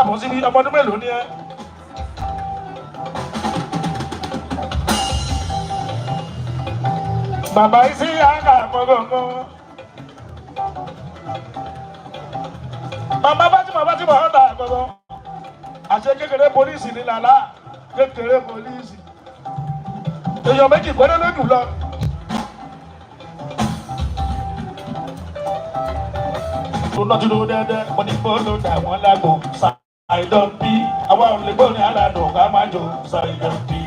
káàbọ̀ síbi ọmọ ọdún mélòó ni ẹ. bàbá yìí sí àgà gbọ̀ngàn. màmá bá tí mọ̀ ọ́n dà gbọ̀ngàn. àṣẹ kékeré polisi ní làlá kékeré polisi. èèyàn méjì péré ló jù lọ. tó lọ́tún ló dẹ́dẹ́ mo ní kó ló dà wọ́n lágbo ṣàìdán bí àwọn olùgbò ní aládùn ká má jò ṣàìdán bí.